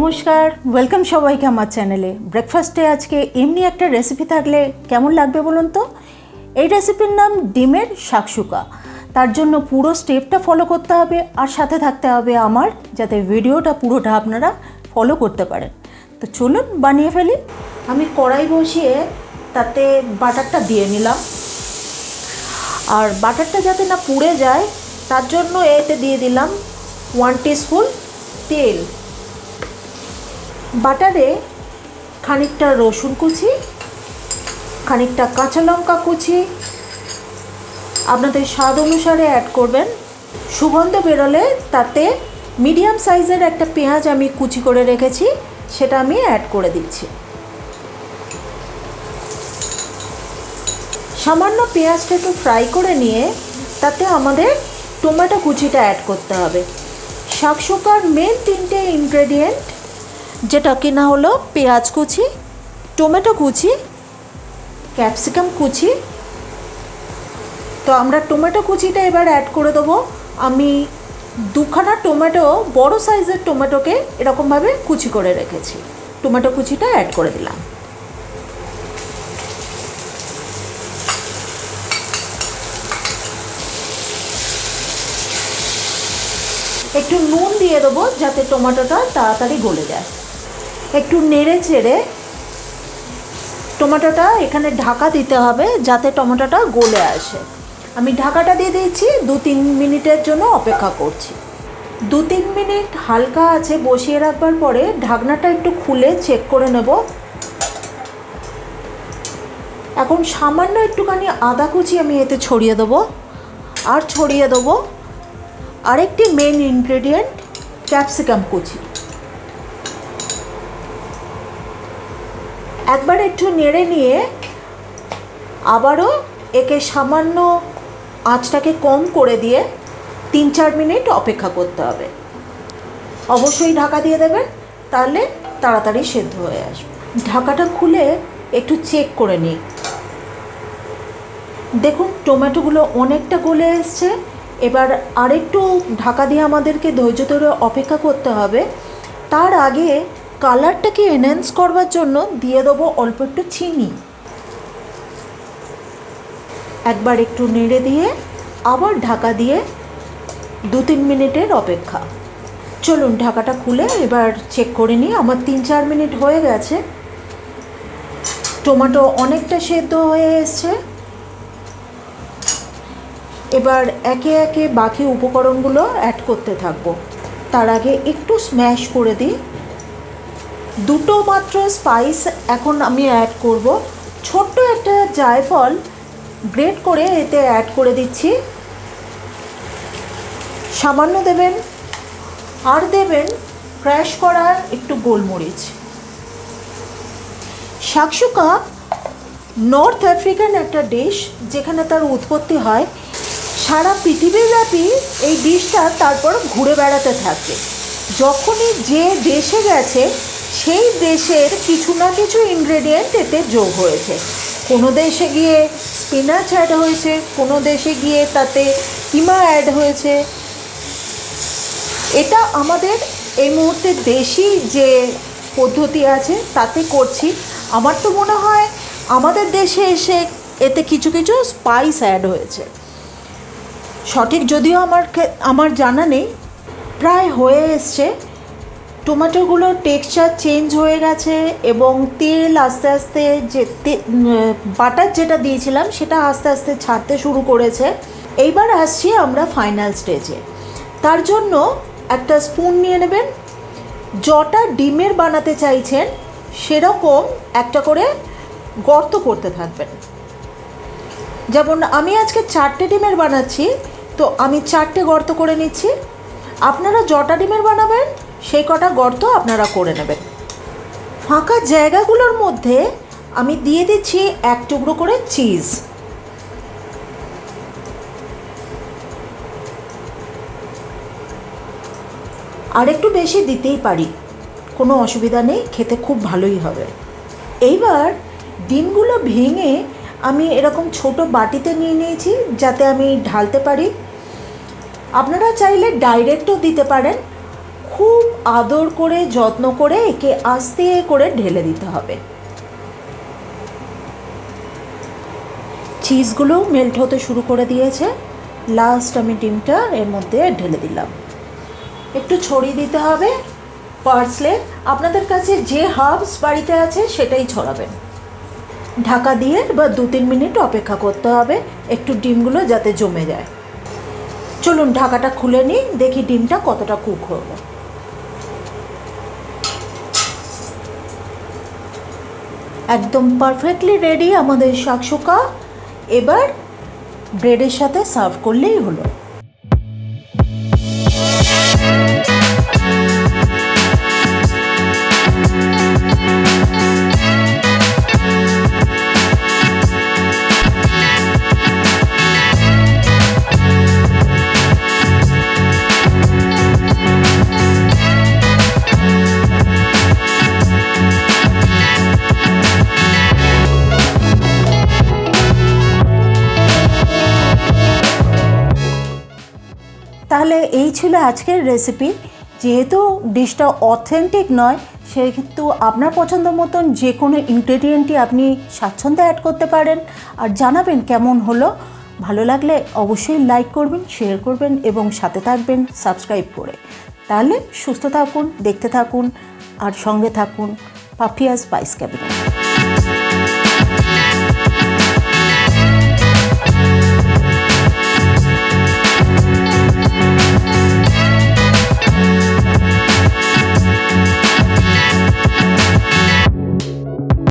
নমস্কার, ওয়েলকাম সবাইকে আমার চ্যানেলে। ব্রেকফাস্টে আজকে এমনি একটা রেসিপি থাকলে কেমন লাগবে বলুন তো। এই রেসিপির নাম ডিমের শাকসুকা। তার জন্য পুরো স্টেপটা ফলো করতে হবে আর সাথে থাকতে হবে আমার, যাতে ভিডিওটা পুরোটা আপনারা ফলো করতে পারেন। তো চলুন বানিয়ে ফেলি। আমি কড়াই বসিয়ে তাতে বাটারটা দিয়ে নিলাম, আর বাটারটা যাতে না পুড়ে যায় তার জন্য এতে দিয়ে দিলাম 1 টিস্পুন তেল। বাটারে খানিকটা রসুন কুচি, খানিকটা কাঁচা লঙ্কা কুচি আপনাদের স্বাদ অনুসারে অ্যাড করবেন। সুগন্ধ বেরোলে তাতে মিডিয়াম সাইজের একটা পেঁয়াজ আমি কুচি করে রেখেছি, সেটা আমি অ্যাড করে দিচ্ছি। সামান্য পেঁয়াজটা একটু ফ্রাই করে নিয়ে তাতে আমাদের টমেটো কুচিটা অ্যাড করতে হবে। শাকসুকার মেন 3টে ইনগ্রেডিয়েন্ট, যেটা কিনা হলো পেঁয়াজ কুচি, টমেটো কুচি, ক্যাপসিকাম কুচি। তো আমরা টমেটো কুচিটা এবার অ্যাড করে দেবো। আমি দুখানা টমেটো, বড় সাইজের টমেটোকে এরকমভাবে কুচি করে রেখেছি। টমেটো কুচিটা অ্যাড করে দিলাম। একটু নুন দিয়ে দেবো যাতে টমেটোটা তাড়াতাড়ি গলে যায়। একটু নেড়ে চেড়ে টমেটোটা এখানে ঢাকা দিতে হবে যাতে টমেটোটা গলে আসে। আমি ঢাকাটা দিয়ে দিচ্ছি, 2-3 মিনিটের জন্য অপেক্ষা করছি। 2-3 মিনিট হালকা আছে বসিয়ে রাখবার পরে ঢাকনাটা একটু খুলে চেক করে নেব। এখন সামান্য একটুখানি আদা কুচি আমি এতে ছড়িয়ে দেবো, আর ছড়িয়ে দেবো আরেকটি মেন ইনগ্রেডিয়েন্ট, ক্যাপসিকাম কুচি। একবার একটু নেড়ে নিয়ে আবারও একে সামান্য আঁচটাকে কম করে দিয়ে 3-4 মিনিট অপেক্ষা করতে হবে। অবশ্যই ঢাকা দিয়ে দেবেন, তাহলে তাড়াতাড়ি সেদ্ধ হয়ে আসবে। ঢাকাটা খুলে একটু চেক করে নিই। দেখুন টমেটোগুলো অনেকটা গলে এসছে। এবার আরেকটু ঢাকা দিয়ে আমাদেরকে ধৈর্য ধরে অপেক্ষা করতে হবে। তার আগে কালারটাকে এনহ্যান্স করবার জন্য দিয়ে দেবো অল্প একটু চিনি। একবার একটু নেড়ে দিয়ে আবার ঢাকা দিয়ে 2-3 মিনিটের অপেক্ষা। চলুন ঢাকাটা খুলে এবার চেক করে নিই। আমার 3-4 মিনিট হয়ে গেছে। টমেটো অনেকটা সেদ্ধ হয়ে এসছে। এবার একে একে বাকি উপকরণগুলো অ্যাড করতে থাকবো। তার আগে একটু স্ম্যাশ করে দিই। 2টো মাত্র স্পাইস এখন আমি অ্যাড করব। ছোট্ট একটা জায়ফল গ্রেট করে এতে অ্যাড করে দিচ্ছি। সামান্য দেবেন, আর দেবেন ক্র্যাশ করা একটু গোলমরিচ। শাকসুকা নর্থ আফ্রিকান একটা ডিশ, যেখানে তার উৎপত্তি হয়। সারা পৃথিবীব্যাপী এই ডিশটা তারপর ঘুরে বেড়াতে থাকে। যখনই যে দেশে গেছে সেই দেশের কিছু না কিছু ইনগ্রেডিয়েন্ট এতে যোগ হয়েছে। কোনো দেশে গিয়ে স্পিনাচ অ্যাড হয়েছে, কোনো দেশে গিয়ে তাতে কিমা অ্যাড হয়েছে। এটা আমাদের এই মুহূর্তে দেশি যে পদ্ধতি আছে তাতে করছি। আমার তো মনে হয় আমাদের দেশে এসে এতে কিছু কিছু স্পাইস অ্যাড হয়েছে। সঠিক যদিও আমার জানা নেই। প্রায় হয়ে এসছে। টমেটোগুলোর টেক্সচার চেঞ্জ হয়ে গেছে এবং তেল আস্তে আস্তে, যে বাটার যেটা দিয়েছিলাম সেটা আস্তে আস্তে ছাড়তে শুরু করেছে। এইবার আসছি আমরা ফাইনাল স্টেজে। তার জন্য একটা স্পুন নিয়ে নেবেন। যটা ডিমের বানাতে চাইছেন সেরকম একটা করে গর্ত করতে থাকবেন। যেমন আমি আজকে 4টে ডিমের বানাচ্ছি, তো আমি 4টে গর্ত করে নিচ্ছি। আপনারা যটা ডিমের বানাবেন সেই কটা গর্ত আপনারা করে নেবেন। ফাঁকা জায়গাগুলোর মধ্যে আমি দিয়ে দিচ্ছি 1 টুকরো করে চিজ। আর একটু বেশি দিতেই পারি, কোনো অসুবিধা নেই, খেতে খুব ভালোই হবে। এইবার ডিমগুলো ভেঙে আমি এরকম ছোট বাটিতে নিয়ে নিয়েছি যাতে আমি ঢালতে পারি। আপনারা চাইলে ডাইরেক্টও দিতে পারেন। খুব আদর করে যত্ন করে একে আস্তে করে ঢেলে দিতে হবে। চিজগুলো মেল্ট হতে শুরু করে দিয়েছে। লাস্ট আমি ডিমটা এর মধ্যে ঢেলে দিলাম। একটু ছড়িয়ে দিতে হবে পার্সলে। আপনাদের কাছে যে হার্বস বাড়িতে আছে সেটাই ছড়াবেন। ঢাকা দিয়ে বা 2-3 মিনিট অপেক্ষা করতে হবে একটু ডিমগুলো যাতে জমে যায়। চলুন ঢাকাটা খুলে নিই, দেখি ডিমটা কতটা কুক হলো। একদম পারফেক্টলি রেডি আমাদের শাকসুকা। এবার ব্রেডের সাথে সার্ভ করলেই হলো। তাহলে এই ছিল আজকের রেসিপি। যেহেতু ডিশটা অথেন্টিক নয়, সেহেতু আপনার পছন্দ মতন যে কোনো ইনগ্রেডিয়েন্টই আপনি স্বাচ্ছন্দ্যে অ্যাড করতে পারেন। আর জানাবেন কেমন হলো। ভালো লাগলে অবশ্যই লাইক করবেন, শেয়ার করবেন এবং সাথে থাকবেন সাবস্ক্রাইব করে। তাহলে সুস্থ থাকুন, দেখতে থাকুন আর সঙ্গে থাকুন পাপিয়াস স্পাইস ক্যাবিনেট।